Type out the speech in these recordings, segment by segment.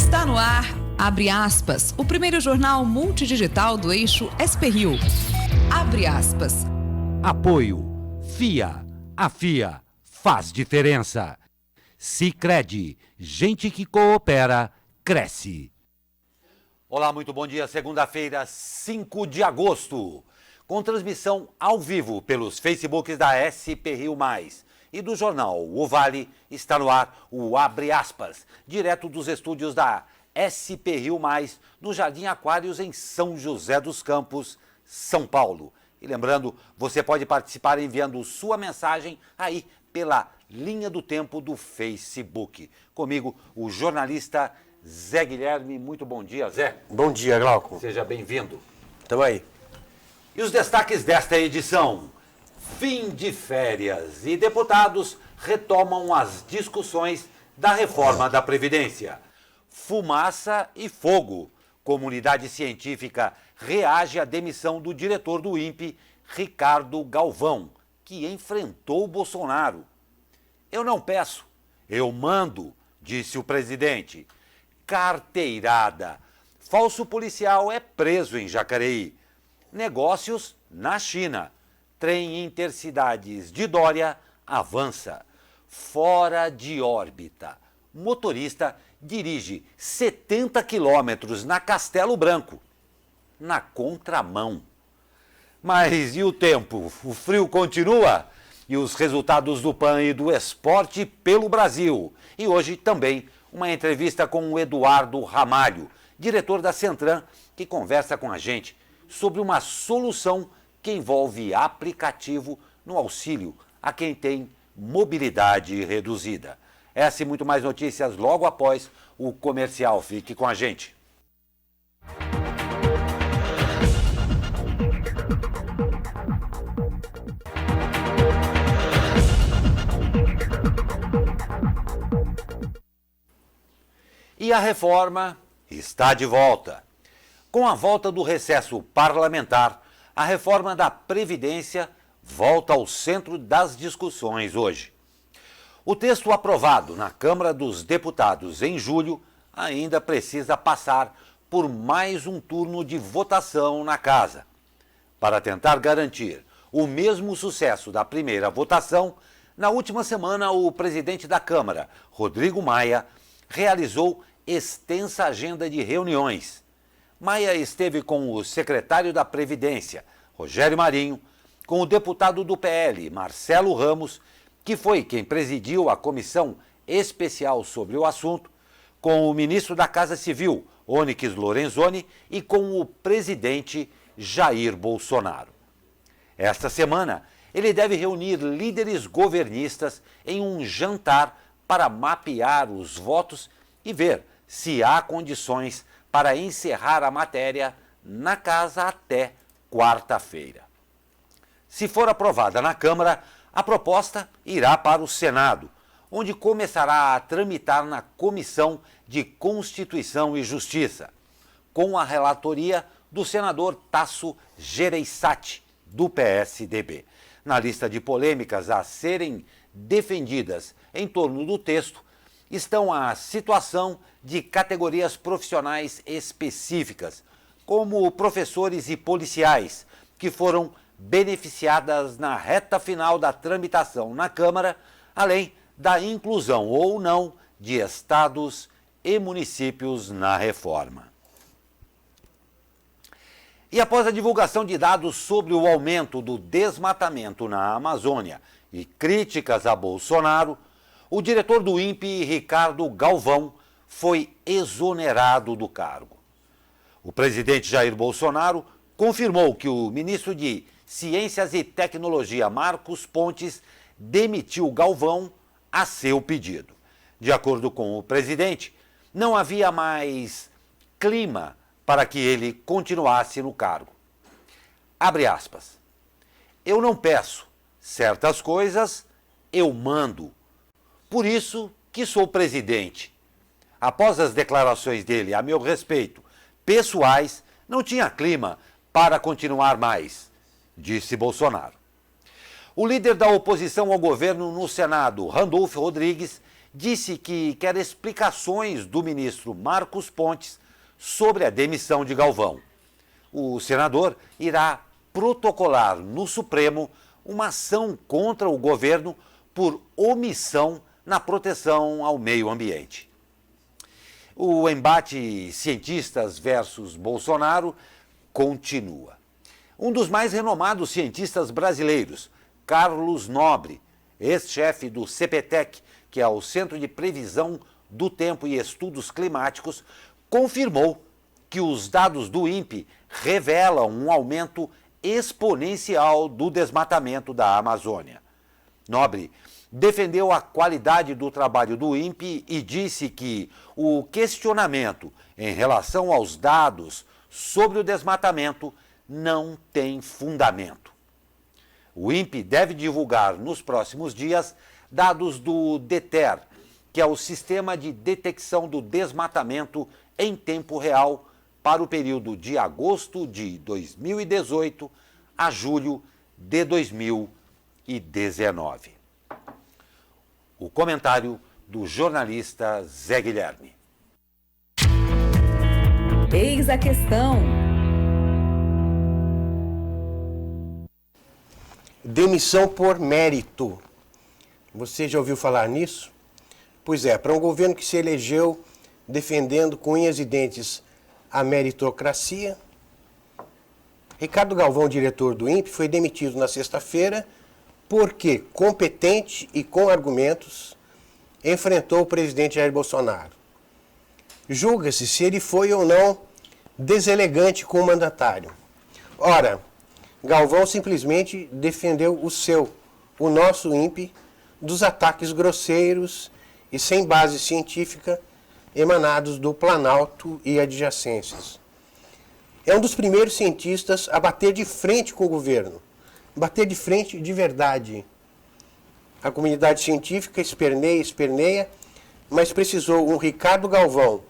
Está no ar, abre aspas, o primeiro jornal multidigital do eixo SP-Rio. Abre aspas. Apoio. FIA. A FIA faz diferença. Sicredi. Gente que coopera, cresce. Olá, muito bom dia. Segunda-feira, 5 de agosto. Com transmissão ao vivo pelos Facebooks da SP-Rio+, e do jornal O Vale, está no ar o Abre Aspas, direto dos estúdios da SP-Rio+, no Jardim Aquários, em São José dos Campos, São Paulo. E lembrando, você pode participar enviando sua mensagem aí pela linha do tempo do Facebook. Comigo, o jornalista Zé Guilherme. Muito bom dia, Zé. Bom dia, Glauco. Seja bem-vindo. Tamo aí. E os destaques desta edição. Fim de férias e deputados retomam as discussões da reforma da Previdência. Fumaça e fogo. Comunidade científica reage à demissão do diretor do INPE, Ricardo Galvão, que enfrentou Bolsonaro. Eu não peço, eu mando, disse o presidente. Carteirada. Falso policial é preso em Jacareí. Negócios na China. Trem Intercidades de Dória avança. Fora de órbita. Motorista dirige 70 quilômetros na Castelo Branco. Na contramão. Mas e o tempo? O frio continua? E os resultados do PAN e do esporte pelo Brasil? E hoje também uma entrevista com o Eduardo Ramalho, diretor da Centran, que conversa com a gente sobre uma solução que envolve aplicativo no auxílio a quem tem mobilidade reduzida. Essa e muito mais notícias logo após o comercial. Fique com a gente. E a reforma está de volta. Com a volta do recesso parlamentar, a reforma da Previdência volta ao centro das discussões hoje. O texto aprovado na Câmara dos Deputados em julho ainda precisa passar por mais um turno de votação na Casa. Para tentar garantir o mesmo sucesso da primeira votação, na última semana o presidente da Câmara, Rodrigo Maia, realizou extensa agenda de reuniões. Maia esteve com o secretário da Previdência, Rogério Marinho, com o deputado do PL, Marcelo Ramos, que foi quem presidiu a comissão especial sobre o assunto, com o ministro da Casa Civil, Onyx Lorenzoni, e com o presidente Jair Bolsonaro. Esta semana, ele deve reunir líderes governistas em um jantar para mapear os votos e ver se há condições para encerrar a matéria na Casa até quarta-feira. Se for aprovada na Câmara, a proposta irá para o Senado, onde começará a tramitar na Comissão de Constituição e Justiça, com a relatoria do senador Tasso Gereissati, do PSDB. Na lista de polêmicas a serem defendidas em torno do texto estão a situação de categorias profissionais específicas, como professores e policiais, que foram beneficiadas na reta final da tramitação na Câmara, além da inclusão ou não de estados e municípios na reforma. E após a divulgação de dados sobre o aumento do desmatamento na Amazônia e críticas a Bolsonaro, o diretor do INPE, Ricardo Galvão, foi exonerado do cargo. O presidente Jair Bolsonaro confirmou que o ministro de Ciências e Tecnologia, Marcos Pontes, demitiu Galvão a seu pedido. De acordo com o presidente, não havia mais clima para que ele continuasse no cargo. Abre aspas. Eu não peço, certas coisas eu mando. Por isso que sou presidente. Após as declarações dele a meu respeito, pessoais, não tinha clima para continuar mais, disse Bolsonaro. O líder da oposição ao governo no Senado, Randolfo Rodrigues, disse que quer explicações do ministro Marcos Pontes sobre a demissão de Galvão. O senador irá protocolar no Supremo uma ação contra o governo por omissão na proteção ao meio ambiente. O embate cientistas versus Bolsonaro continua. Um dos mais renomados cientistas brasileiros, Carlos Nobre, ex-chefe do CPTEC, que é o Centro de Previsão do Tempo e Estudos Climáticos, confirmou que os dados do INPE revelam um aumento exponencial do desmatamento da Amazônia. Nobre defendeu a qualidade do trabalho do INPE e disse que o questionamento em relação aos dados sobre o desmatamento não tem fundamento. O INPE deve divulgar nos próximos dias dados do DETER, que é o Sistema de Detecção do Desmatamento em Tempo Real, para o período de agosto de 2018 a julho de 2019. O comentário do jornalista Zé Guilherme. Eis a questão. Demissão por mérito. Você já ouviu falar nisso? Pois é, para um governo que se elegeu defendendo com unhas e dentes a meritocracia, Ricardo Galvão, diretor do INPE, foi demitido na sexta-feira porque, competente e com argumentos, enfrentou o presidente Jair Bolsonaro. Julga-se se ele foi ou não deselegante com o mandatário. Ora, Galvão simplesmente defendeu o nosso INPE, dos ataques grosseiros e sem base científica emanados do Planalto e adjacências. É um dos primeiros cientistas a bater de frente com o governo, bater de frente de verdade. A comunidade científica esperneia, mas precisou um Ricardo Galvão,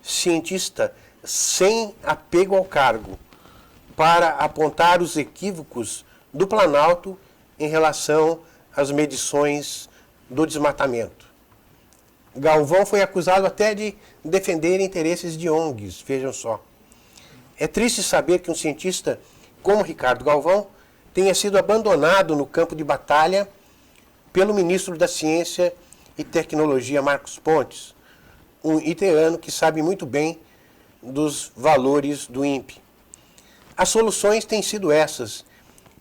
cientista sem apego ao cargo, para apontar os equívocos do Planalto em relação às medições do desmatamento. Galvão foi acusado até de defender interesses de ONGs, vejam só. É triste saber que um cientista como Ricardo Galvão tenha sido abandonado no campo de batalha pelo ministro da Ciência e Tecnologia, Marcos Pontes, um iteano que sabe muito bem dos valores do INPE. As soluções têm sido essas,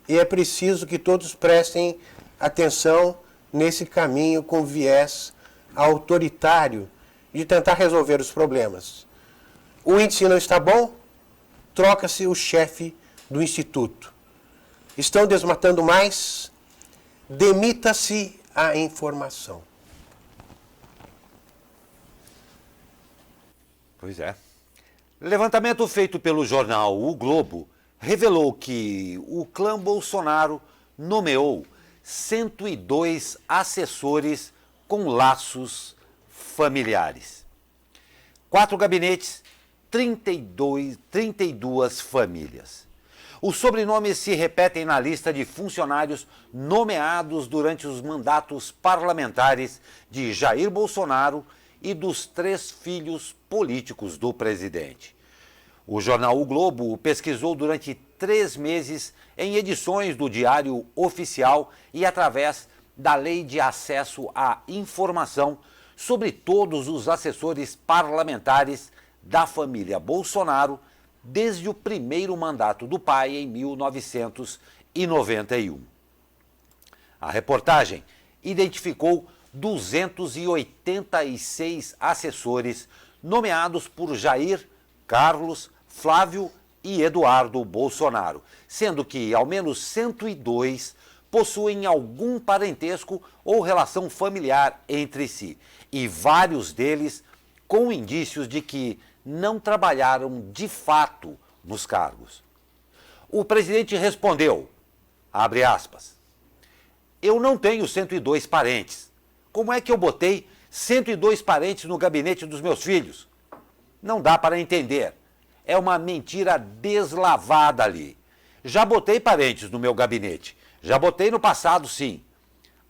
e é preciso que todos prestem atenção nesse caminho com viés autoritário de tentar resolver os problemas. O índice não está bom? Troca-se o chefe do instituto. Estão desmatando mais? Demita-se a informação. Pois é. Levantamento feito pelo jornal O Globo revelou que o clã Bolsonaro nomeou 102 assessores com laços familiares. 4 gabinetes, 32 famílias. Os sobrenomes se repetem na lista de funcionários nomeados durante os mandatos parlamentares de Jair Bolsonaro e dos 3 filhos políticos do presidente. O jornal O Globo pesquisou durante 3 meses em edições do Diário Oficial e através da Lei de Acesso à Informação sobre todos os assessores parlamentares da família Bolsonaro desde o primeiro mandato do pai em 1991. A reportagem identificou 286 assessores nomeados por Jair, Carlos, Flávio e Eduardo Bolsonaro, sendo que ao menos 102 possuem algum parentesco ou relação familiar entre si, e vários deles com indícios de que não trabalharam de fato nos cargos. O presidente respondeu, abre aspas, eu não tenho 102 parentes. Como é que eu botei 102 parentes no gabinete dos meus filhos? Não dá para entender. É uma mentira deslavada ali. Já botei parentes no meu gabinete. Já botei no passado, sim.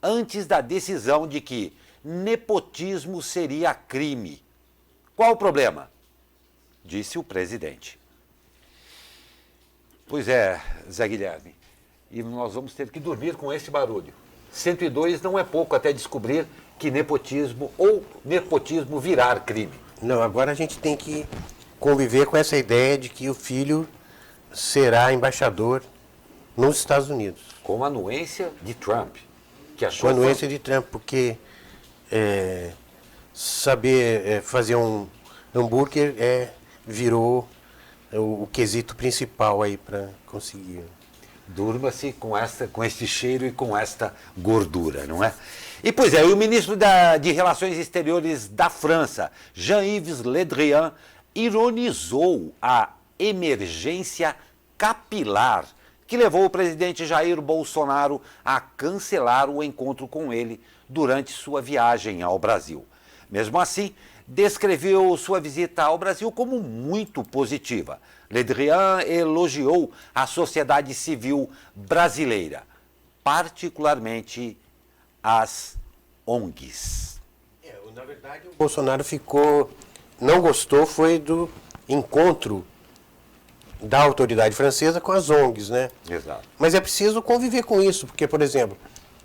Antes da decisão de que nepotismo seria crime. Qual o problema? Disse o presidente. Pois é, Zé Guilherme, e nós vamos ter que dormir com esse barulho. 102 não é pouco até descobrir que nepotismo ou nepotismo virar crime. Não, agora a gente tem que conviver com essa ideia de que o filho será embaixador nos Estados Unidos. Com a anuência de Trump, que Com achou... a anuência de Trump, porque saber fazer um hambúrguer virou o quesito principal aí para conseguir. Durma-se com este cheiro e com esta gordura, não é? E, pois é, o ministro de Relações Exteriores da França, Jean-Yves Le Drian, ironizou a emergência capilar que levou o presidente Jair Bolsonaro a cancelar o encontro com ele durante sua viagem ao Brasil. Mesmo assim, descreveu sua visita ao Brasil como muito positiva. Le Drian elogiou a sociedade civil brasileira, particularmente as ONGs. Na verdade, o Bolsonaro não gostou, foi do encontro da autoridade francesa com as ONGs, né? Exato. Mas é preciso conviver com isso, porque, por exemplo,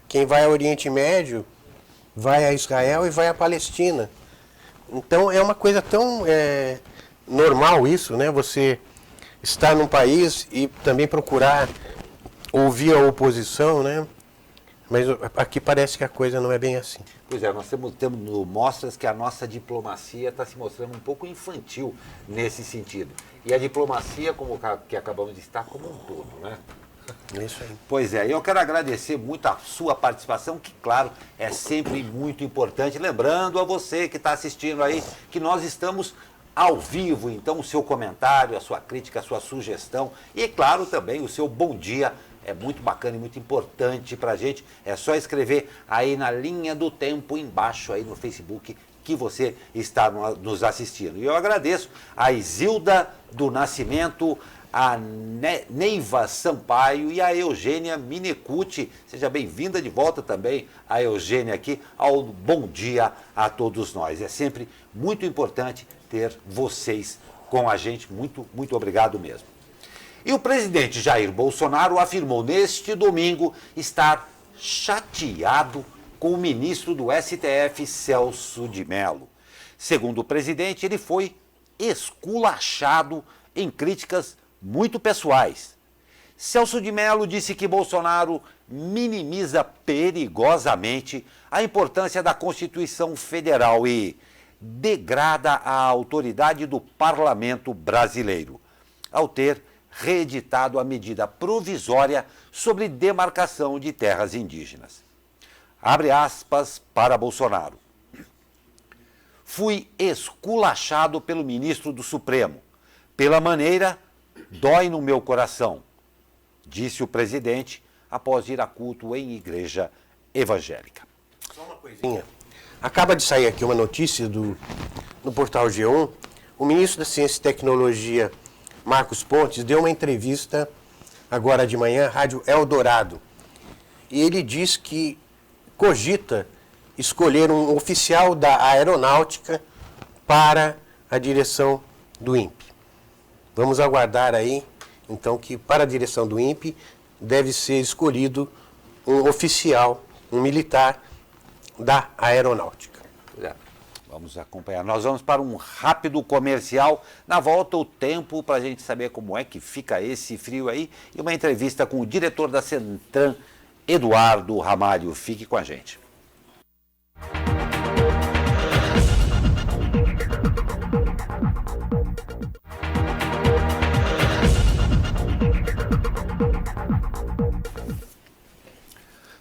quem vai ao Oriente Médio vai a Israel e vai à Palestina. Então é uma coisa tão normal isso, né? Você estar num país e também procurar ouvir a oposição, né? Mas aqui parece que a coisa não é bem assim. Pois é, nós temos mostras que a nossa diplomacia está se mostrando um pouco infantil nesse sentido. E a diplomacia, como que acabamos de estar, como um todo, né? É isso aí. Pois é, eu quero agradecer muito a sua participação, que, claro, é sempre muito importante. Lembrando a você que está assistindo aí que nós estamos ao vivo, então o seu comentário, a sua crítica, a sua sugestão e, claro, também o seu bom dia é muito bacana e muito importante para a gente. É só escrever aí na linha do tempo embaixo aí no Facebook que você está nos assistindo. E eu agradeço a Isilda do Nascimento, a Neiva Sampaio e a Eugênia Minecuti. Seja bem-vinda de volta também, a Eugênia aqui, ao bom dia a todos nós. É sempre muito importante ter vocês com a gente. Muito, muito obrigado mesmo. E o presidente Jair Bolsonaro afirmou neste domingo estar chateado com o ministro do STF, Celso de Mello. Segundo o presidente, ele foi esculachado em críticas muito pessoais. Celso de Mello disse que Bolsonaro minimiza perigosamente a importância da Constituição Federal e degrada a autoridade do parlamento brasileiro, ao ter reeditado a medida provisória sobre demarcação de terras indígenas. Abre aspas para Bolsonaro. Fui esculachado pelo ministro do Supremo. Pela maneira, dói no meu coração, disse o presidente após ir a culto em igreja evangélica. Só uma coisinha. Acaba de sair aqui uma notícia no portal G1. O ministro da Ciência e Tecnologia, Marcos Pontes, deu uma entrevista agora de manhã, Rádio Eldorado. E ele diz que cogita escolher um oficial da aeronáutica para a direção do INPE. Vamos aguardar aí, então, que para a direção do INPE deve ser escolhido um oficial, um militar da aeronáutica. Vamos acompanhar. Nós vamos para um rápido comercial. Na volta, o tempo para a gente saber como é que fica esse frio aí. E uma entrevista com o diretor da Centran, Eduardo Ramalho. Fique com a gente.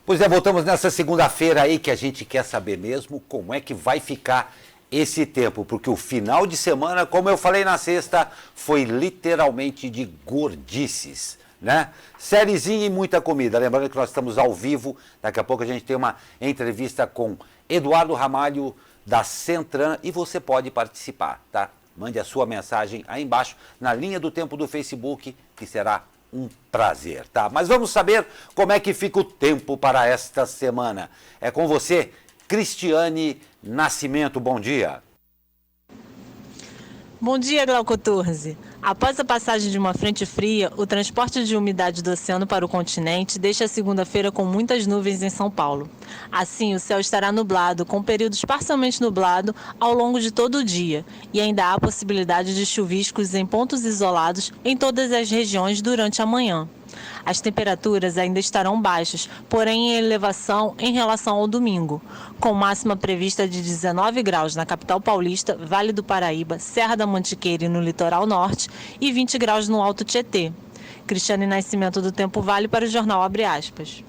Pois é, voltamos nessa segunda-feira aí que a gente quer saber mesmo como é que vai ficar esse tempo, porque o final de semana, como eu falei na sexta, foi literalmente de gordices, né? Sériezinha e muita comida. Lembrando que nós estamos ao vivo, daqui a pouco a gente tem uma entrevista com Eduardo Ramalho da Centran e você pode participar, tá? Mande a sua mensagem aí embaixo na linha do tempo do Facebook, que será um prazer, tá? Mas vamos saber como é que fica o tempo para esta semana. É com você, Cristiane Nascimento, bom dia. Bom dia, Glauco Turzi. Após a passagem de uma frente fria, o transporte de umidade do oceano para o continente deixa a segunda-feira com muitas nuvens em São Paulo. Assim, o céu estará nublado, com períodos parcialmente nublado ao longo de todo o dia, e ainda há possibilidade de chuviscos em pontos isolados em todas as regiões durante a manhã. As temperaturas ainda estarão baixas, porém em elevação em relação ao domingo, com máxima prevista de 19 graus na capital paulista, Vale do Paraíba, Serra da Mantiqueira e no litoral norte e 20 graus no Alto Tietê. Cristiane Nascimento do Tempo Vale para o jornal Abre Aspas.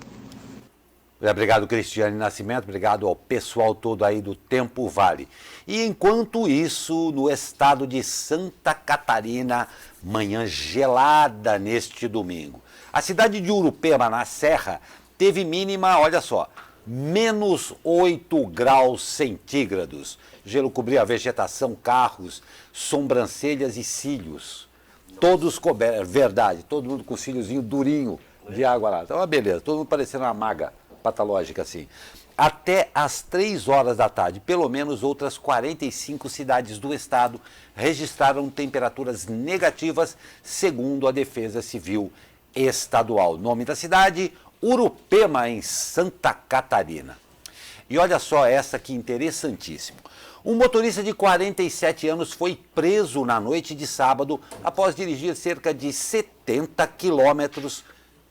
Obrigado, Cristiane Nascimento, obrigado ao pessoal todo aí do Tempo Vale. E enquanto isso, no estado de Santa Catarina, manhã gelada neste domingo. A cidade de Urupema, na Serra, teve mínima, olha só, menos 8 graus centígrados. Gelo cobriu a vegetação, carros, sobrancelhas e cílios. Todos cobertos, verdade, todo mundo com cíliozinho durinho de água lá. Então, uma beleza, todo mundo parecendo uma maga patológica assim. Até às 3 horas da tarde, pelo menos outras 45 cidades do estado registraram temperaturas negativas, segundo a Defesa Civil Estadual. Nome da cidade, Urupema, em Santa Catarina. E olha só essa que interessantíssimo. Um motorista de 47 anos foi preso na noite de sábado após dirigir cerca de 70 quilômetros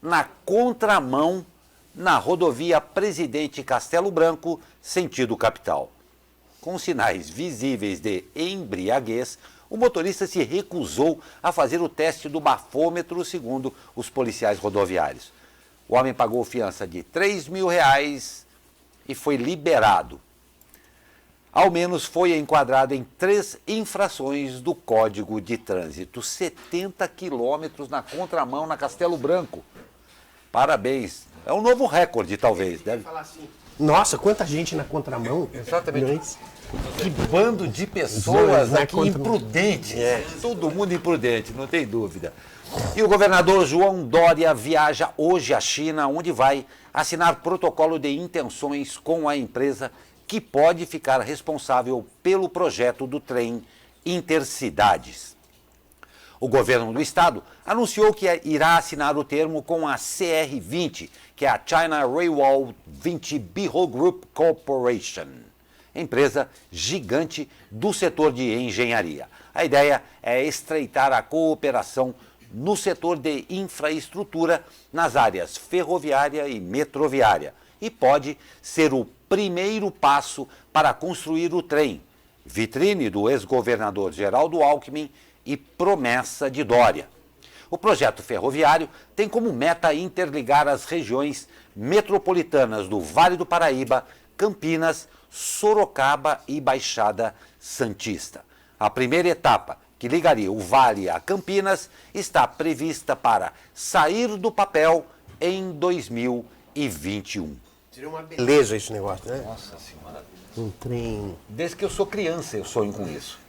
na contramão na rodovia Presidente Castelo Branco, sentido capital. Com sinais visíveis de embriaguez, o motorista se recusou a fazer o teste do bafômetro, segundo os policiais rodoviários. O homem pagou fiança de R$3.000 e foi liberado. Ao menos foi enquadrado em 3 infrações do Código de Trânsito. 70 quilômetros na contramão na Castelo Branco. Parabéns. É um novo recorde, talvez. Deve falar assim. Nossa, quanta gente na contramão. Exatamente. Que bando de pessoas aqui imprudentes. Todo mundo imprudente, não tem dúvida. E o governador João Dória viaja hoje à China, onde vai assinar protocolo de intenções com a empresa que pode ficar responsável pelo projeto do trem Intercidades. O governo do estado anunciou que irá assinar o termo com a CR20, que é a China Railway 20 Beihou Group Corporation, empresa gigante do setor de engenharia. A ideia é estreitar a cooperação no setor de infraestrutura nas áreas ferroviária e metroviária e pode ser o primeiro passo para construir o trem, vitrine do ex-governador Geraldo Alckmin e promessa de Dória. O projeto ferroviário tem como meta interligar as regiões metropolitanas do Vale do Paraíba, Campinas, Sorocaba e Baixada Santista. A primeira etapa, que ligaria o Vale a Campinas, está prevista para sair do papel em 2021. Seria uma beleza esse negócio, né? Nossa Senhora. Um trem. Desde que eu sou criança eu sonho com isso.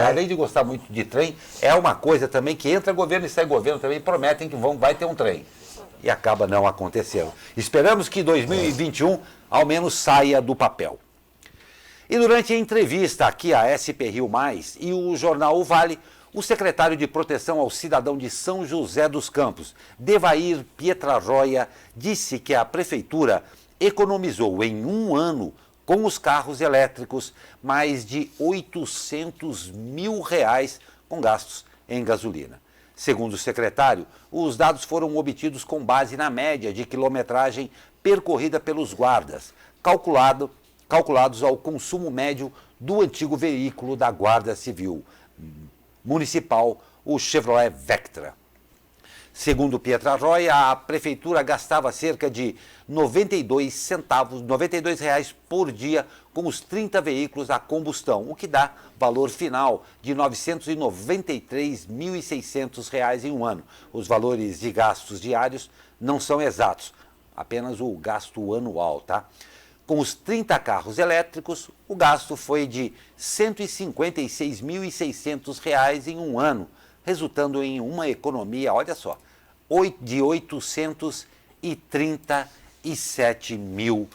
Além de gostar muito de trem, é uma coisa também que entra governo e sai governo também, prometem que vai ter um trem. E acaba não acontecendo. Esperamos que 2021 ao menos saia do papel. E durante a entrevista aqui à SP Rio Mais e o jornal O Vale, o secretário de Proteção ao Cidadão de São José dos Campos, Devair Pietrarroia, disse que a prefeitura economizou em um ano com os carros elétricos mais de R$800 mil com gastos em gasolina. Segundo o secretário, os dados foram obtidos com base na média de quilometragem percorrida pelos guardas, calculados ao consumo médio do antigo veículo da Guarda Civil Municipal, o Chevrolet Vectra. Segundo Pietrarroia, a prefeitura gastava cerca de R$92 por dia com os 30 veículos a combustão, o que dá valor final de R$ 993.600 em um ano. Os valores de gastos diários não são exatos, apenas o gasto anual, tá? Com os 30 carros elétricos, o gasto foi de R$ 156.600 em um ano, resultando em uma economia, olha só, de R$ 837 mil.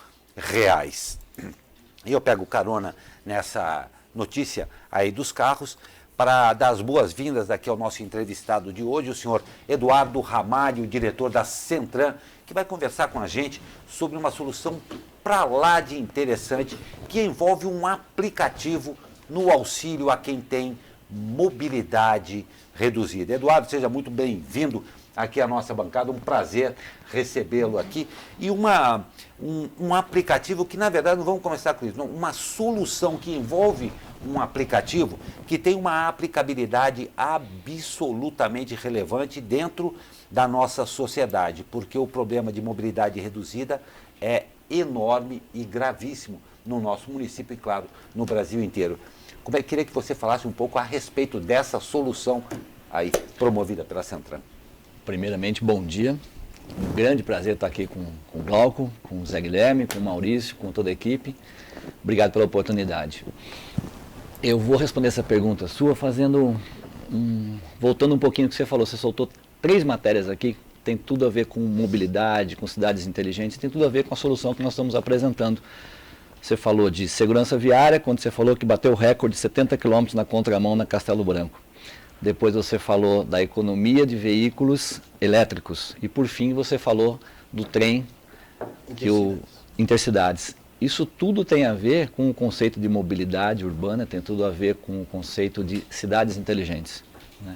E eu pego carona nessa notícia aí dos carros para dar as boas-vindas aqui ao nosso entrevistado de hoje, o senhor Eduardo Ramalho, diretor da Centran, que vai conversar com a gente sobre uma solução para lá de interessante que envolve um aplicativo no auxílio a quem tem mobilidade reduzida. Eduardo, seja muito bem-vindo aqui à nossa bancada, um prazer recebê-lo aqui. E um aplicativo que, na verdade, não vamos começar com isso, não, uma solução que envolve um aplicativo que tem uma aplicabilidade absolutamente relevante dentro da nossa sociedade, porque o problema de mobilidade reduzida é enorme e gravíssimo no nosso município e, claro, no Brasil inteiro. Queria que você falasse um pouco a respeito dessa solução aí promovida pela Centran. Primeiramente, bom dia. Um grande prazer estar aqui com o Glauco, com o Zé Guilherme, com o Maurício, com toda a equipe. Obrigado pela oportunidade. Eu vou responder essa pergunta sua voltando um pouquinho do que você falou. Você soltou 3 matérias aqui, tem tudo a ver com mobilidade, com cidades inteligentes, tem tudo a ver com a solução que nós estamos apresentando. Você falou de segurança viária, quando você falou que bateu o recorde de 70 km na contramão na Castelo Branco. Depois você falou da economia de veículos elétricos. E por fim você falou do trem intercidades. Isso tudo tem a ver com o conceito de mobilidade urbana, tem tudo a ver com o conceito de cidades inteligentes, né?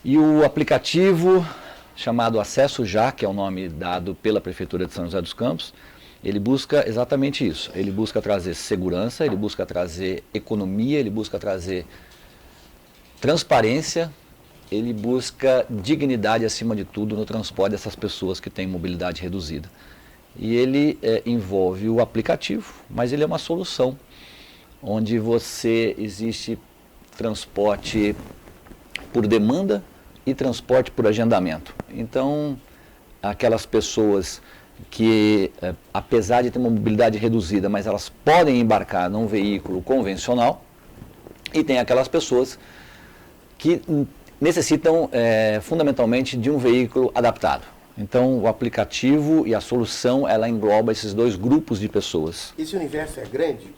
E o aplicativo chamado Acesso Já, que é o nome dado pela Prefeitura de São José dos Campos, ele busca exatamente isso. Ele busca trazer segurança, ele busca trazer economia, ele busca trazer transparência, ele busca dignidade acima de tudo no transporte dessas pessoas que têm mobilidade reduzida. E ele envolve o aplicativo, mas ele é uma solução, onde existe transporte por demanda e transporte por agendamento. Então, aquelas pessoas que, apesar de ter uma mobilidade reduzida, mas elas podem embarcar num veículo convencional, e tem aquelas pessoas que necessitam fundamentalmente de um veículo adaptado. Então, o aplicativo e a solução, ela engloba esses 2 grupos de pessoas. Esse universo é grande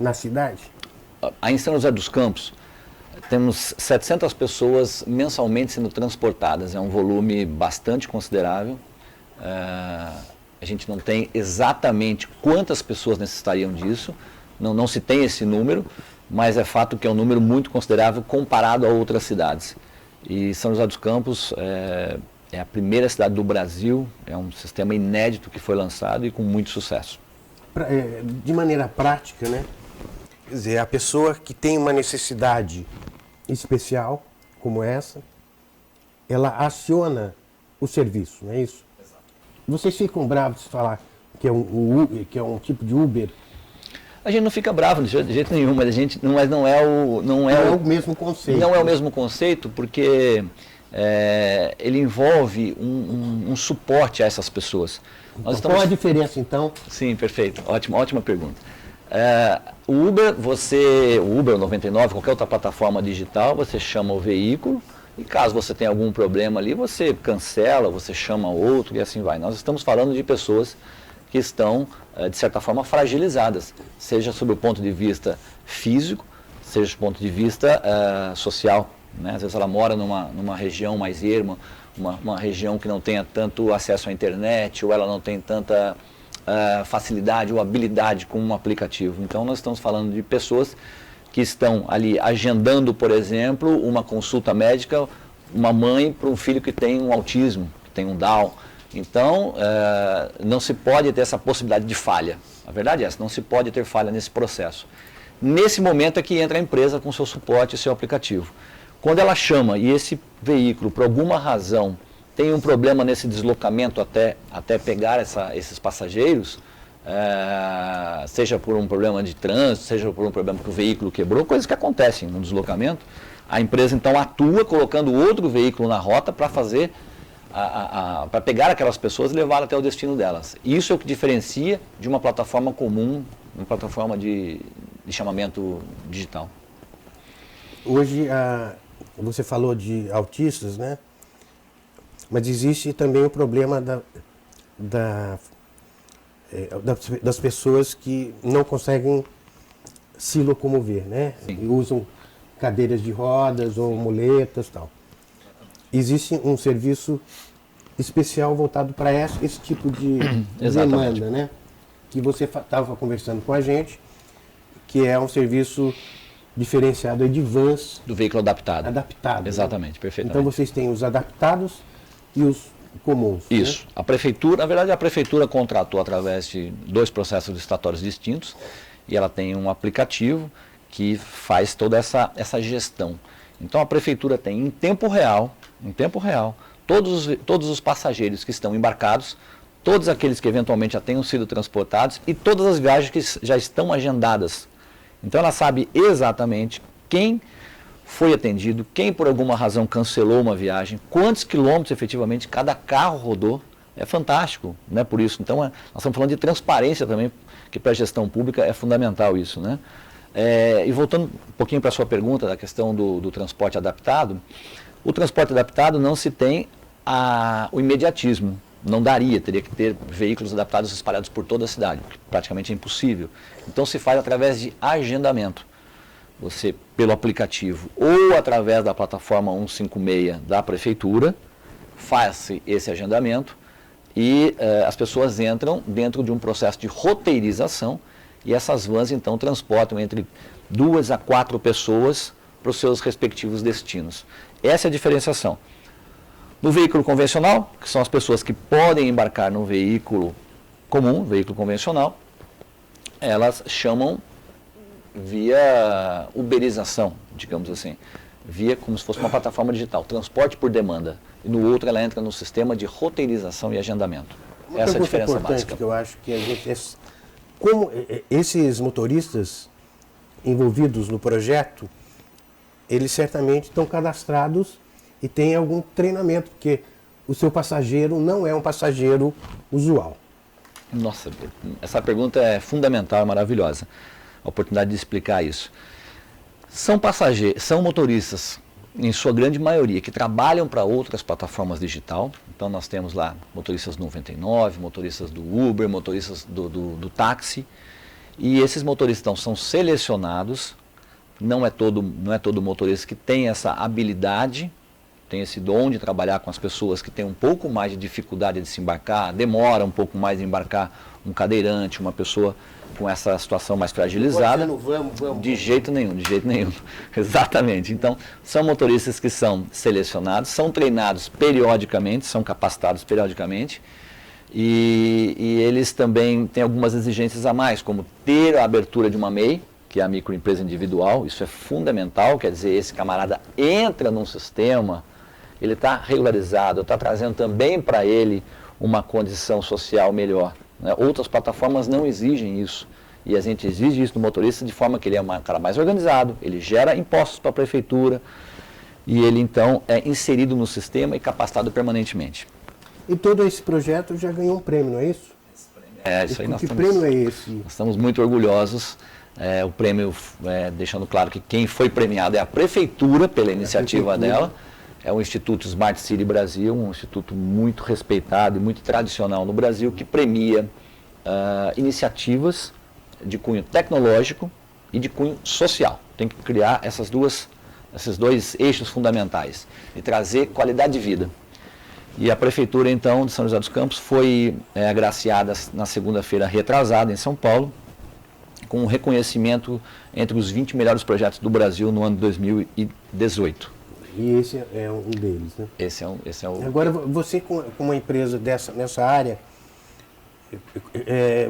na cidade? Aí em São José dos Campos, temos 700 pessoas mensalmente sendo transportadas. É um volume bastante considerável. A gente não tem exatamente quantas pessoas necessitariam disso, não se tem esse número, mas é fato que é um número muito considerável comparado a outras cidades. E São José dos Campos é a primeira cidade do Brasil, é um sistema inédito que foi lançado e com muito sucesso. De maneira prática, né? Quer dizer, a pessoa que tem uma necessidade especial, como essa, ela aciona o serviço, não é isso? Exato. Vocês ficam bravos de falar que é um tipo de Uber? A gente não fica bravo de jeito nenhum, mas não é o mesmo conceito. Não é o mesmo conceito, porque ele envolve um suporte a essas pessoas. Qual é a diferença, então? Sim, perfeito. Ótima pergunta. O Uber, o Uber 99, qualquer outra plataforma digital, você chama o veículo e caso você tenha algum problema ali, você cancela, você chama outro e assim vai. Nós estamos falando de pessoas que estão, de certa forma, fragilizadas, seja sob o ponto de vista físico, seja do ponto de vista social, né? Às vezes ela mora numa região mais erma, uma região que não tenha tanto acesso à internet, ou ela não tem tanta facilidade ou habilidade com um aplicativo. Então nós estamos falando de pessoas que estão ali agendando, por exemplo, uma consulta médica, uma mãe para um filho que tem um autismo, que tem um Down. Então, não se pode ter essa possibilidade de falha. A verdade é essa, não se pode ter falha nesse processo. Nesse momento é que entra a empresa com seu suporte e seu aplicativo. Quando ela chama e esse veículo, por alguma razão, tem um problema nesse deslocamento até pegar esses passageiros, seja por um problema de trânsito, seja por um problema que o veículo quebrou, coisas que acontecem no deslocamento, a empresa então atua colocando outro veículo na rota para fazer para pegar aquelas pessoas e levá-las até o destino delas. Isso é o que diferencia de uma plataforma comum, uma plataforma de chamamento digital. Hoje, você falou de autistas, né? Mas existe também o problema das pessoas que não conseguem se locomover, né? E usam cadeiras de rodas ou muletas e tal. Existe um serviço especial voltado para esse tipo de demanda, né? Que você estava conversando com a gente, que é um serviço diferenciado aí de vans. Do veículo adaptado. Adaptado. Exatamente, né? perfeitamente. Então vocês têm os adaptados e os comuns. Isso. Né? A prefeitura, na verdade, a prefeitura contratou através de 2 processos licitatórios distintos e ela tem um aplicativo que faz toda essa gestão. Então a prefeitura tem em tempo real, todos os passageiros que estão embarcados, todos aqueles que eventualmente já tenham sido transportados e todas as viagens que já estão agendadas. Então ela sabe exatamente quem foi atendido, quem por alguma razão cancelou uma viagem, quantos quilômetros efetivamente cada carro rodou. É fantástico, né, por isso. Então nós estamos falando de transparência também, que para a gestão pública é fundamental isso, né? E voltando um pouquinho para a sua pergunta da questão do transporte adaptado, o transporte adaptado não se tem o imediatismo. Não daria, teria que ter veículos adaptados espalhados por toda a cidade, que praticamente é impossível. Então se faz através de agendamento. Você, pelo aplicativo ou através da plataforma 156 da prefeitura, faz esse agendamento e as pessoas entram dentro de um processo de roteirização e essas vans então transportam entre 2 a 4 pessoas para os seus respectivos destinos. Essa é a diferenciação. No veículo convencional, que são as pessoas que podem embarcar no veículo comum, veículo convencional, elas chamam via uberização, digamos assim, via como se fosse uma plataforma digital, transporte por demanda. E no outro ela entra no sistema de roteirização e agendamento. Essa é a diferença básica. Que eu acho que a gente como esses motoristas envolvidos no projeto, eles certamente estão cadastrados e têm algum treinamento, porque o seu passageiro não é um passageiro usual. Nossa, essa pergunta é fundamental, é maravilhosa. A oportunidade de explicar isso. São motoristas, em sua grande maioria, que trabalham para outras plataformas digital. Então nós temos lá motoristas do 99, motoristas do Uber, motoristas do táxi. E esses motoristas então, são selecionados. Não é todo motorista que tem essa habilidade, tem esse dom de trabalhar com as pessoas que têm um pouco mais de dificuldade de se embarcar, demora um pouco mais de embarcar um cadeirante, uma pessoa com essa situação mais fragilizada. Vamos. De jeito nenhum. Exatamente. Então, são motoristas que são selecionados, são treinados periodicamente, são capacitados periodicamente e eles também têm algumas exigências a mais, como ter a abertura de uma MEI, que é a microempresa individual. Isso é fundamental, quer dizer, esse camarada entra num sistema, ele está regularizado, está trazendo também para ele uma condição social melhor. Né? Outras plataformas não exigem isso. E a gente exige isso do motorista de forma que ele é um cara mais organizado, ele gera impostos para a prefeitura e ele então é inserido no sistema e capacitado permanentemente. E todo esse projeto já ganhou um prêmio, não é isso? É, isso aí. Que prêmio é esse? Nós estamos muito orgulhosos. O prêmio, deixando claro que quem foi premiado é a prefeitura pela iniciativa dela. É o Instituto Smart City Brasil, um instituto muito respeitado e muito tradicional no Brasil, que premia iniciativas de cunho tecnológico e de cunho social. Tem que criar esses 2 eixos fundamentais e trazer qualidade de vida. E a Prefeitura, então, de São José dos Campos foi agraciada na segunda-feira retrasada, em São Paulo, com um reconhecimento entre os 20 melhores projetos do Brasil no ano de 2018. E esse é um deles, né? Esse é o... Agora, você com uma empresa nessa área,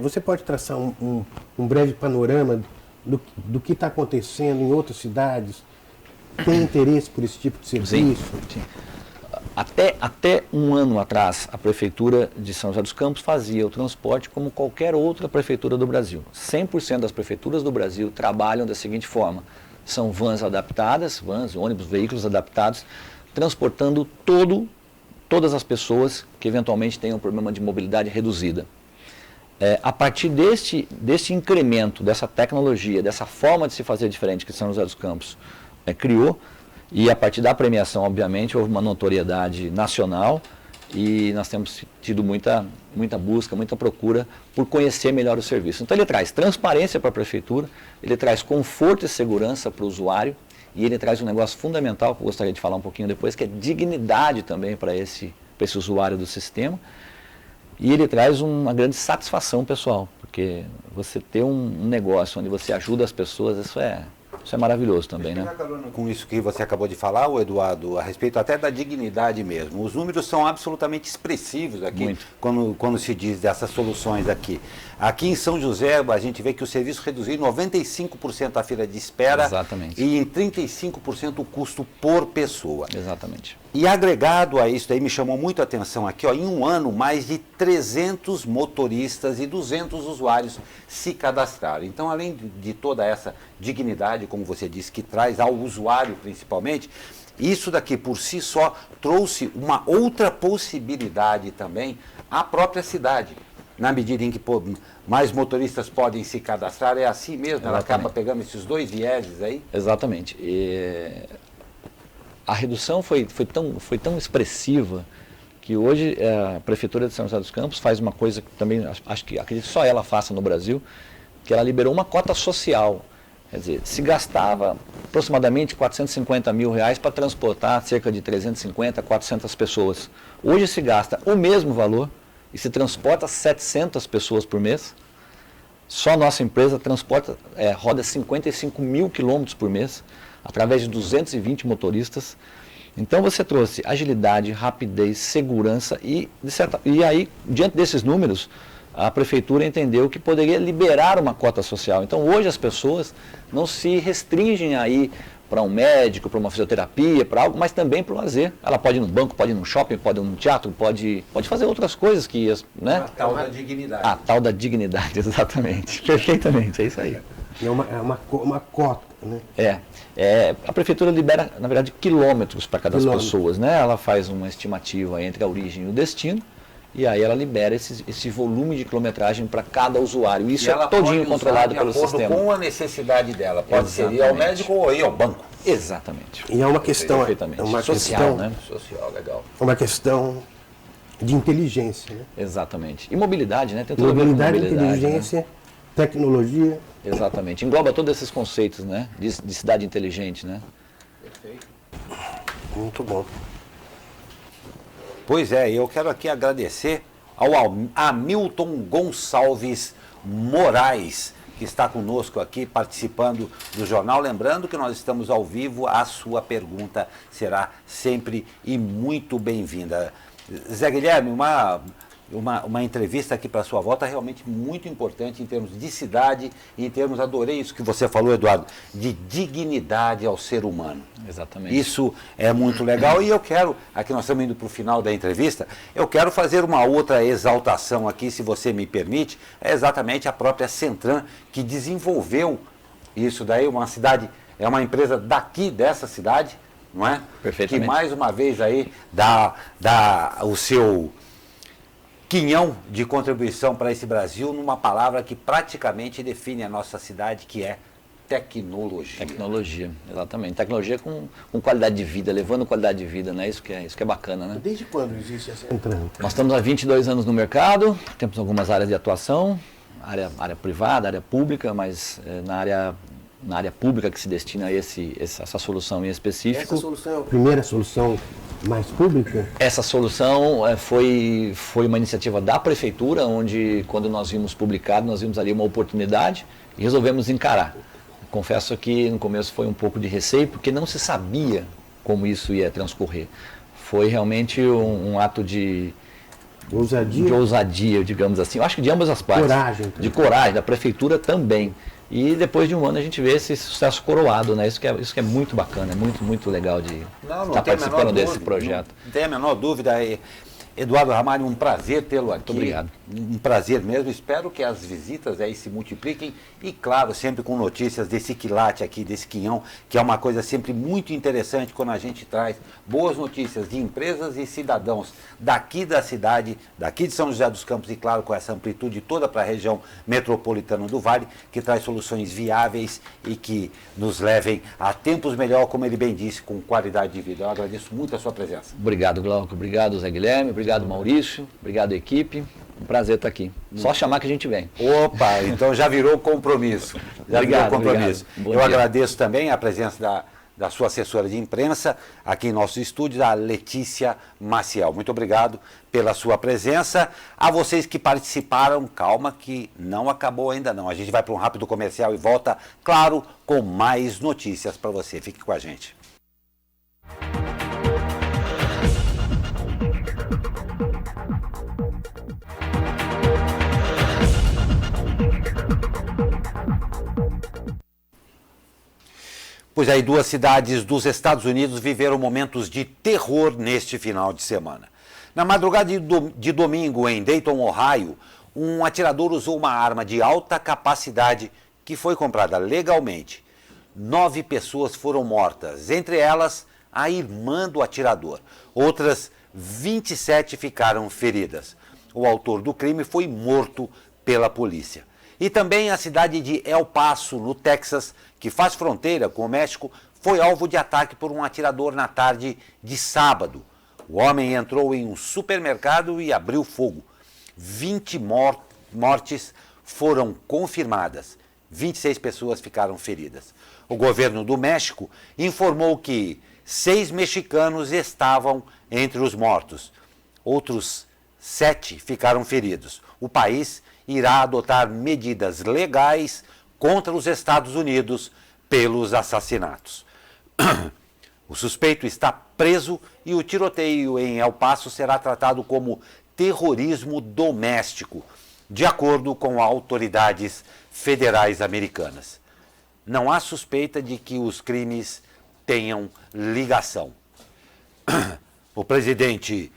você pode traçar um breve panorama do que está acontecendo em outras cidades? Tem interesse por esse tipo de serviço? Sim. Até um ano atrás, a Prefeitura de São José dos Campos fazia o transporte como qualquer outra prefeitura do Brasil. 100% das prefeituras do Brasil trabalham da seguinte forma: são vans adaptadas, ônibus, veículos adaptados, transportando todas as pessoas que eventualmente tenham um problema de mobilidade reduzida. A partir deste incremento, dessa tecnologia, dessa forma de se fazer diferente que São José dos Campos criou, e a partir da premiação, obviamente, houve uma notoriedade nacional e nós temos tido muita busca, muita procura por conhecer melhor o serviço. Então ele traz transparência para a prefeitura, ele traz conforto e segurança para o usuário, e ele traz um negócio fundamental, que eu gostaria de falar um pouquinho depois, que é dignidade também para esse usuário do sistema. E ele traz uma grande satisfação pessoal, porque você ter um negócio onde você ajuda as pessoas, isso é maravilhoso também, né? Com isso que você acabou de falar, o Eduardo, a respeito até da dignidade mesmo. Os números são absolutamente expressivos aqui, quando se diz dessas soluções aqui. Aqui em São José, a gente vê que o serviço reduziu em 95% a fila de espera. Exatamente. E em 35% o custo por pessoa. Exatamente. E agregado a isso, daí me chamou muito a atenção aqui, ó, em um ano, mais de 300 motoristas e 200 usuários se cadastraram. Então, além de toda essa dignidade, como você disse, que traz ao usuário principalmente, isso daqui por si só trouxe uma outra possibilidade também à própria cidade. Na medida em que mais motoristas podem se cadastrar, é assim mesmo, ela acaba pegando esses dois vieses aí? Exatamente. A redução foi tão expressiva que hoje a Prefeitura de São José dos Campos faz uma coisa que também acredito que só ela faça no Brasil, que ela liberou uma cota social. Quer dizer, se gastava aproximadamente R$450 mil para transportar cerca de 350, 400 pessoas. Hoje se gasta o mesmo valor e se transporta 700 pessoas por mês. Só a nossa empresa roda 55 mil quilômetros por mês, através de 220 motoristas. Então você trouxe agilidade, rapidez, segurança e aí, diante desses números, a prefeitura entendeu que poderia liberar uma cota social. Então hoje as pessoas não se restringem a ir para um médico, para uma fisioterapia, para algo, mas também para o lazer. Ela pode ir no banco, pode ir no shopping, pode ir no teatro, pode fazer outras coisas que... Né? A tal da dignidade. A tal da dignidade, exatamente. Perfeitamente, é isso aí. É uma cota, né? A prefeitura libera, na verdade, quilômetros para cada pessoa, né? Ela faz uma estimativa entre a origem e o destino, e aí ela libera esse volume de quilometragem para cada usuário. Isso é todinho controlado pelo sistema. Com a necessidade dela. Pode ser ir ao médico ou ir ao banco. Exatamente. E é uma questão... social, né? Social, legal. É uma questão de inteligência, né? Exatamente. E mobilidade, né? Tem tudo a ver com mobilidade, inteligência, né? Tecnologia. Exatamente. Engloba todos esses conceitos, né? De cidade inteligente, né? Perfeito. Muito bom. Pois é, eu quero aqui agradecer ao Hamilton Gonçalves Moraes, que está conosco aqui participando do jornal. Lembrando que nós estamos ao vivo, a sua pergunta será sempre e muito bem-vinda. Zé Guilherme, uma entrevista aqui para a sua volta realmente muito importante em termos de cidade e em termos, adorei isso que você falou, Eduardo, de dignidade ao ser humano. Exatamente. Isso é muito legal e eu quero, aqui nós estamos indo para o final da entrevista, eu quero fazer uma outra exaltação aqui, se você me permite, é exatamente a própria Centran que desenvolveu isso daí, é uma empresa daqui dessa cidade, não é? Perfeitamente. Que mais uma vez aí dá o seu quinhão de contribuição para esse Brasil numa palavra que praticamente define a nossa cidade, que é tecnologia. Tecnologia, exatamente. Tecnologia com qualidade de vida, levando qualidade de vida, né? Isso que é bacana, né? Desde quando existe essa entrada? Nós estamos há 22 anos no mercado, temos algumas áreas de atuação, área privada, área pública, mas na área pública que se destina a essa solução em específico. Essa solução é a primeira solução mais pública? Essa solução foi uma iniciativa da prefeitura, onde quando nós vimos publicado, nós vimos ali uma oportunidade e resolvemos encarar. Confesso que no começo foi um pouco de receio, porque não se sabia como isso ia transcorrer. Foi realmente um ato de ousadia, digamos assim. Eu acho que de ambas as partes. Coragem. Então. De coragem, da prefeitura também. E depois de um ano a gente vê esse sucesso coroado, né? Isso que é muito bacana, é muito legal de estar participando desse projeto. Não tem a menor dúvida. Eduardo Ramalho, um prazer tê-lo aqui. Muito obrigado. Um prazer mesmo. Espero que as visitas aí se multipliquem e, claro, sempre com notícias desse quilate aqui, desse quinhão, que é uma coisa sempre muito interessante quando a gente traz boas notícias de empresas e cidadãos daqui da cidade, daqui de São José dos Campos e, claro, com essa amplitude toda para a região metropolitana do Vale, que traz soluções viáveis e que nos levem a tempos melhor, como ele bem disse, com qualidade de vida. Eu agradeço muito a sua presença. Obrigado, Glauco. Obrigado, Zé Guilherme. Obrigado obrigado Maurício, obrigado equipe, um prazer estar aqui. Só chamar que a gente vem. Opa, então já virou compromisso. Já virou compromisso. Eu agradeço também a presença da sua assessora de imprensa aqui em nosso estúdio, a Letícia Maciel. Muito obrigado pela sua presença. A vocês que participaram, calma que não acabou ainda não. A gente vai para um rápido comercial e volta, claro, com mais notícias para você. Fique com a gente. Pois aí, duas cidades dos Estados Unidos viveram momentos de terror neste final de semana. Na madrugada de domingo, em Dayton, Ohio, um atirador usou uma arma de alta capacidade que foi comprada legalmente. 9 pessoas foram mortas, entre elas a irmã do atirador. Outras 27 ficaram feridas. O autor do crime foi morto pela polícia. E também a cidade de El Paso, no Texas, que faz fronteira com o México, foi alvo de ataque por um atirador na tarde de sábado. O homem entrou em um supermercado e abriu fogo. 20 mortes foram confirmadas. 26 pessoas ficaram feridas. O governo do México informou que 6 mexicanos estavam entre os mortos. Outros 7 ficaram feridos. O país irá adotar medidas legais contra os Estados Unidos pelos assassinatos. O suspeito está preso e o tiroteio em El Paso será tratado como terrorismo doméstico, de acordo com autoridades federais americanas. Não há suspeita de que os crimes tenham ligação. O presidente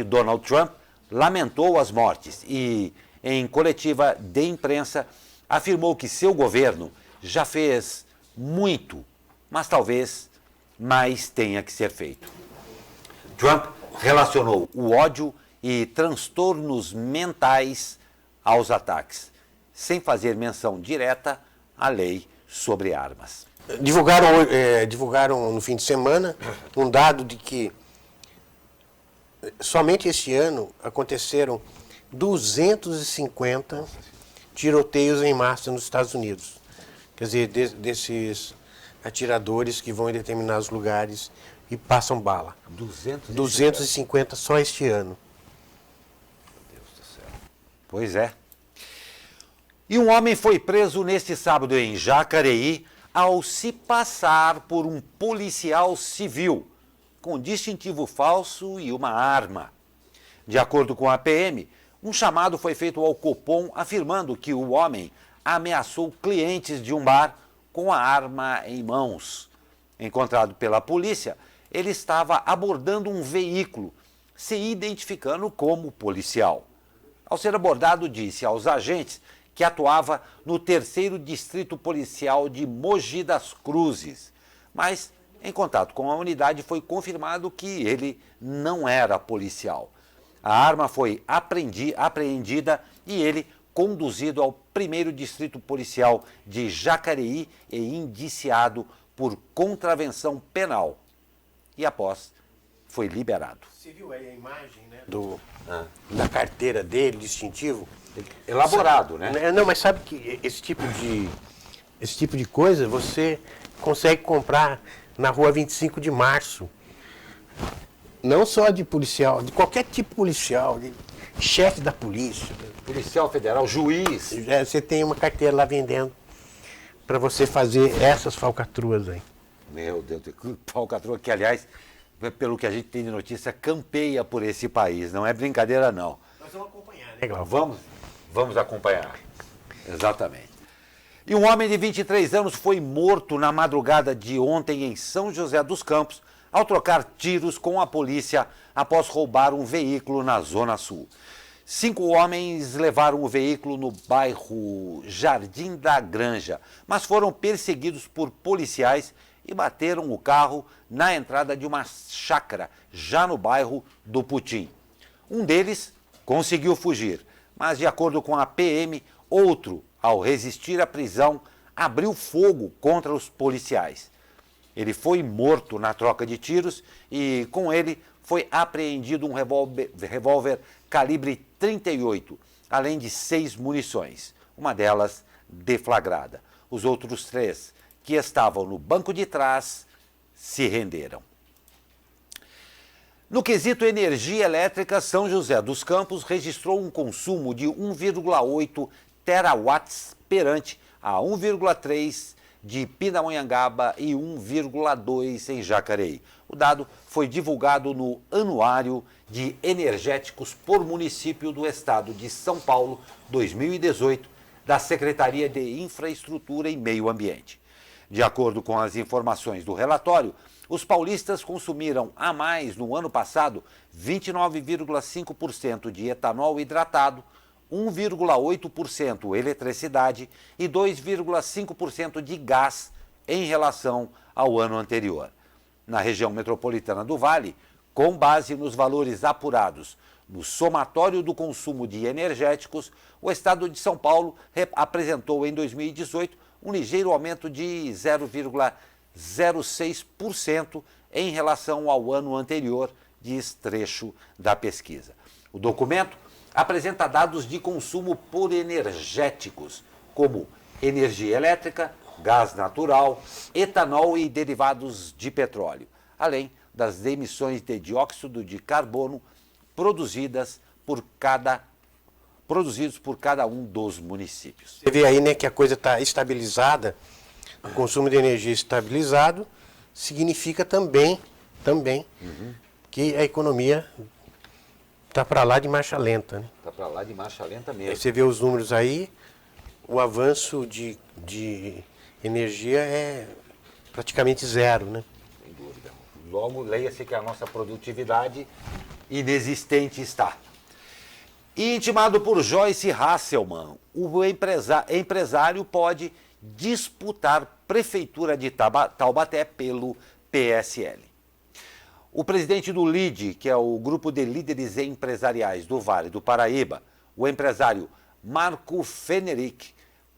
Donald Trump lamentou as mortes e, em coletiva de imprensa, afirmou que seu governo já fez muito, mas talvez mais tenha que ser feito. Trump relacionou o ódio e transtornos mentais aos ataques, sem fazer menção direta à lei sobre armas. Divulgaram no fim de semana um dado de que somente este ano aconteceram 250 tiroteios em massa nos Estados Unidos. Quer dizer, desses atiradores que vão em determinados lugares e passam bala. 250 só este ano. Meu Deus do céu. Pois é. E um homem foi preso neste sábado em Jacareí ao se passar por um policial civil, com distintivo falso e uma arma. De acordo com a PM, um chamado foi feito ao Copom afirmando que o homem ameaçou clientes de um bar com a arma em mãos. Encontrado pela polícia, ele estava abordando um veículo, se identificando como policial. Ao ser abordado, disse aos agentes que atuava no 3º Distrito Policial de Mogi das Cruzes, mas em contato com a unidade foi confirmado que ele não era policial. A arma foi apreendida e ele conduzido ao 1º Distrito Policial de Jacareí e indiciado por contravenção penal. E após, foi liberado. Você viu aí a imagem, né, da carteira dele, distintivo? Elaborado, né? Não, mas sabe que esse tipo de coisa você consegue comprar na rua 25 de março. Não só de policial, de qualquer tipo policial, de chefe da polícia. Policial federal, juiz. Você tem uma carteira lá vendendo para você fazer essas falcatruas aí. Meu Deus, falcatrua que, aliás, pelo que a gente tem de notícia, campeia por esse país. Não é brincadeira, não. Nós vamos acompanhar, né, Glauco? Vamos acompanhar. Exatamente. E um homem de 23 anos foi morto na madrugada de ontem em São José dos Campos ao trocar tiros com a polícia após roubar um veículo na Zona Sul. 5 homens levaram o veículo no bairro Jardim da Granja, mas foram perseguidos por policiais e bateram o carro na entrada de uma chácara, já no bairro do Putim. Um deles conseguiu fugir, mas de acordo com a PM, outro, ao resistir à prisão, abriu fogo contra os policiais. Ele foi morto na troca de tiros e, com ele, foi apreendido um revólver calibre 38, além de 6 munições, uma delas deflagrada. Os outros 3, que estavam no banco de trás, se renderam. No quesito energia elétrica, São José dos Campos registrou um consumo de 1,8 terawatts perante a 1,3 de Pindamonhangaba e 1,2 em Jacareí. O dado foi divulgado no Anuário de Energéticos por Município do Estado de São Paulo 2018 da Secretaria de Infraestrutura e Meio Ambiente. De acordo com as informações do relatório, os paulistas consumiram a mais no ano passado 29,5% de etanol hidratado, 1,8% eletricidade e 2,5% de gás em relação ao ano anterior. Na região metropolitana do Vale, com base nos valores apurados no somatório do consumo de energéticos, o estado de São Paulo apresentou em 2018 um ligeiro aumento de 0,06% em relação ao ano anterior, diz trecho da pesquisa. O documento apresenta dados de consumo por energéticos, como energia elétrica, gás natural, etanol e derivados de petróleo, além das emissões de dióxido de carbono produzidos por cada um dos municípios. Você vê aí, né, que a coisa está estabilizada, o consumo de energia estabilizado significa também que a economia está para lá de marcha lenta, né? Está para lá de marcha lenta Aí mesmo. você vê os números aí, o avanço de energia é praticamente zero, né? Sem dúvida. Logo, leia-se que a nossa produtividade inexistente está. E intimado por Joyce Hasselmann, o empresário pode disputar prefeitura de Taubaté pelo PSL. O presidente do LIDE, que é o Grupo de Líderes Empresariais do Vale do Paraíba, o empresário Marco Fenerick,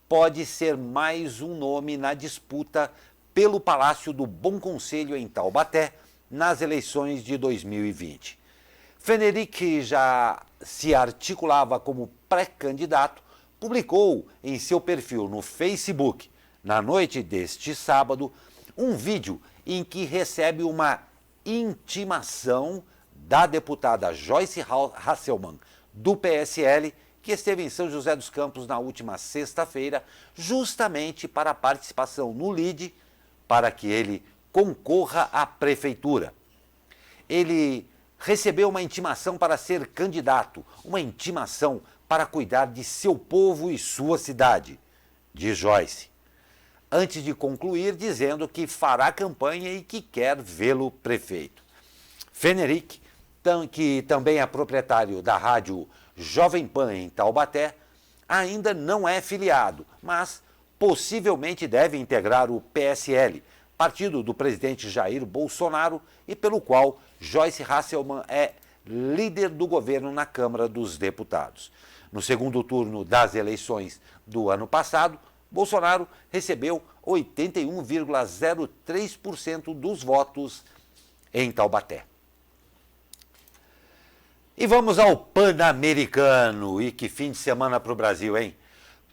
pode ser mais um nome na disputa pelo Palácio do Bom Conselho em Taubaté nas eleições de 2020. Fenerick já se articulava como pré-candidato, publicou em seu perfil no Facebook, na noite deste sábado, um vídeo em que recebe uma intimação da deputada Joyce Hasselmann, do PSL, que esteve em São José dos Campos na última sexta-feira, justamente para a participação no LIDE, para que ele concorra à prefeitura. Ele recebeu uma intimação para ser candidato, uma intimação para cuidar de seu povo e sua cidade, diz Joyce, antes de concluir dizendo que fará campanha e que quer vê-lo prefeito. Fenerick, que também é proprietário da rádio Jovem Pan em Taubaté, ainda não é filiado, mas possivelmente deve integrar o PSL, partido do presidente Jair Bolsonaro e pelo qual Joyce Hasselmann é líder do governo na Câmara dos Deputados. No segundo turno das eleições do ano passado, Bolsonaro recebeu 81,03% dos votos em Taubaté. E vamos ao Pan-Americano. E que fim de semana para o Brasil, hein?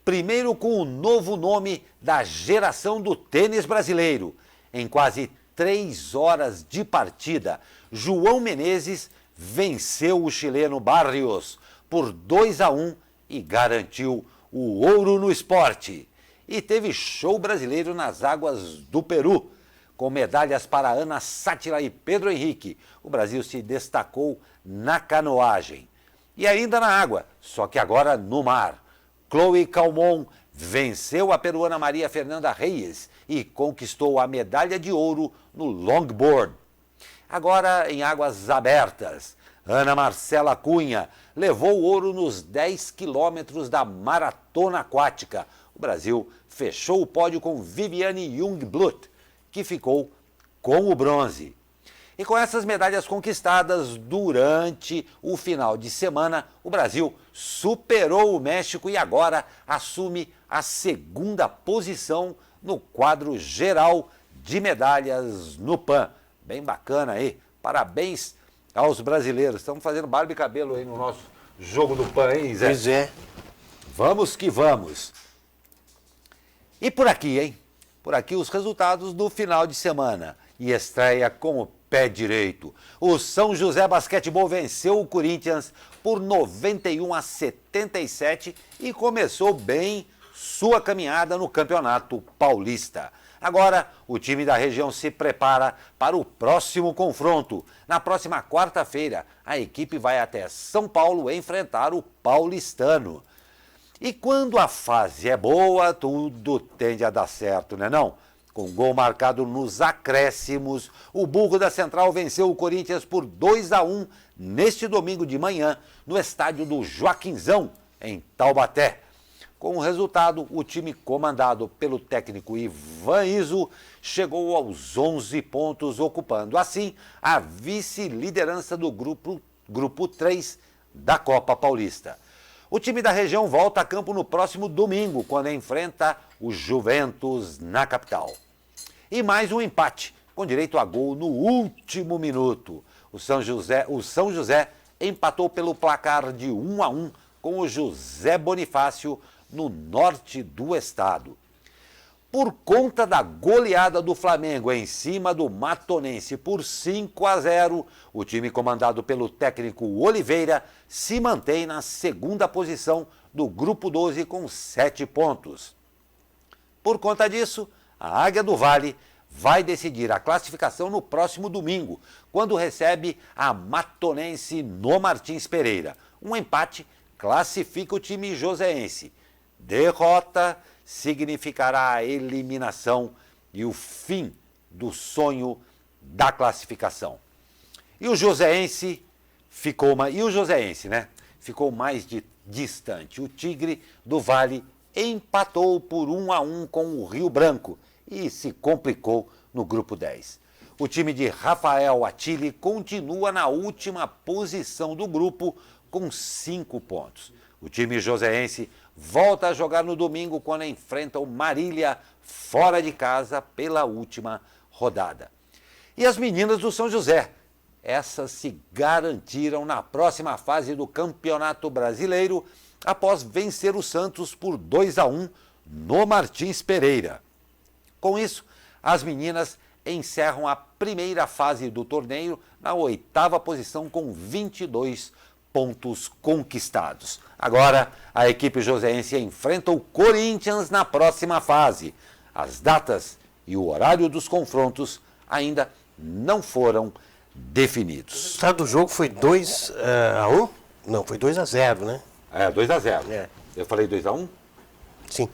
Primeiro com o novo nome da geração do tênis brasileiro. Em quase 3 horas de partida, João Menezes venceu o chileno Barrios por 2-1 e garantiu o ouro no esporte. E teve show brasileiro nas águas do Peru, com medalhas para Ana Sátila e Pedro Henrique. O Brasil se destacou na canoagem. E ainda na água, só que agora no mar. Chloe Calmon venceu a peruana Maria Fernanda Reyes e conquistou a medalha de ouro no longboard. Agora em águas abertas, Ana Marcela Cunha levou o ouro nos 10 quilômetros da maratona aquática. O Brasil fechou o pódio com Viviane Jungblut, que ficou com o bronze. E com essas medalhas conquistadas durante o final de semana, o Brasil superou o México e agora assume a segunda posição no quadro geral de medalhas no PAN. Bem bacana aí. Parabéns aos brasileiros. Estamos fazendo barba e cabelo aí no nosso jogo do PAN, hein, Zé? Pois é. Vamos que vamos. E por aqui, hein? Por aqui os resultados do final de semana. E estreia com o pé direito. O São José Basquetebol venceu o Corinthians por 91-77 e começou bem sua caminhada no Campeonato Paulista. Agora, o time da região se prepara para o próximo confronto. Na próxima quarta-feira, a equipe vai até São Paulo enfrentar o paulistano. E quando a fase é boa, tudo tende a dar certo, né não? Com gol marcado nos acréscimos, o Burro da Central venceu o Corinthians por 2-1 neste domingo de manhã, no estádio do Joaquinzão, em Taubaté. Com o resultado, o time comandado pelo técnico Ivan Iso chegou aos 11 pontos, ocupando assim a vice-liderança do grupo 3 da Copa Paulista. O time da região volta a campo no próximo domingo, quando enfrenta o Juventus na capital. E mais um empate, com direito a gol no último minuto. O São José empatou pelo placar de 1-1 com o José Bonifácio no norte do estado. Por conta da goleada do Flamengo em cima do Matonense por 5-0, o time comandado pelo técnico Oliveira se mantém na segunda posição do grupo 12 com 7 pontos. Por conta disso, a Águia do Vale vai decidir a classificação no próximo domingo, quando recebe a Matonense no Martins Pereira. Um empate classifica o time joseense. Derrota significará a eliminação e o fim do sonho da classificação. E o joseense ficou mais distante. O Tigre do Vale empatou por 1-1 com o Rio Branco e se complicou no grupo 10. O time de Rafael Attili continua na última posição do grupo com 5 pontos. O time joseense volta a jogar no domingo quando enfrenta o Marília fora de casa pela última rodada. E as meninas do São José, essas se garantiram na próxima fase do Campeonato Brasileiro após vencer o Santos por 2-1 no Martins Pereira. Com isso, as meninas encerram a primeira fase do torneio na 8ª posição com 22 pontos conquistados. Agora, a equipe joseense enfrenta o Corinthians na próxima fase. As datas e o horário dos confrontos ainda não foram definidos. O resultado do jogo foi 2-1? Não, foi 2-0, né? É, 2-0. É. Eu falei 2-1? Sim.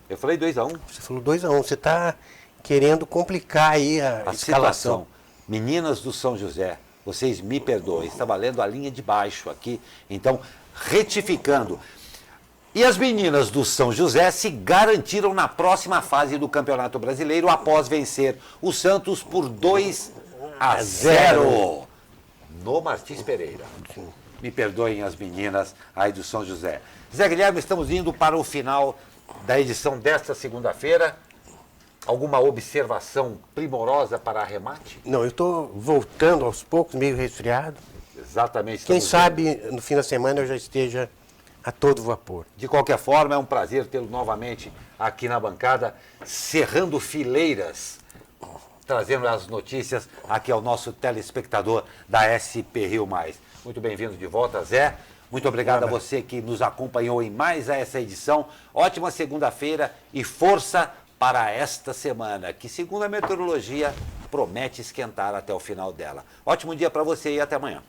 Eu falei 2-1. Você falou 2-1. Você está querendo complicar aí a escalação. Situação. Meninas do São José, vocês me perdoem, está valendo a linha de baixo aqui, então, retificando. E as meninas do São José se garantiram na próxima fase do Campeonato Brasileiro após vencer o Santos por 2-0 no Martins Pereira. Me perdoem as meninas aí do São José. Zé Guilherme, estamos indo para o final da edição desta segunda-feira. Alguma observação primorosa para arremate? Não, eu estou voltando aos poucos, meio resfriado. Exatamente. Quem sabe no fim da semana eu já esteja a todo vapor. De qualquer forma, é um prazer tê-lo novamente aqui na bancada, cerrando fileiras, trazendo as notícias aqui ao nosso telespectador da SP Rio Mais. Muito bem-vindo de volta, Zé. Muito obrigado a você que nos acompanhou em mais essa edição. Ótima segunda-feira e força para esta semana, que, segundo a meteorologia, promete esquentar até o final dela. Ótimo dia para você e até amanhã.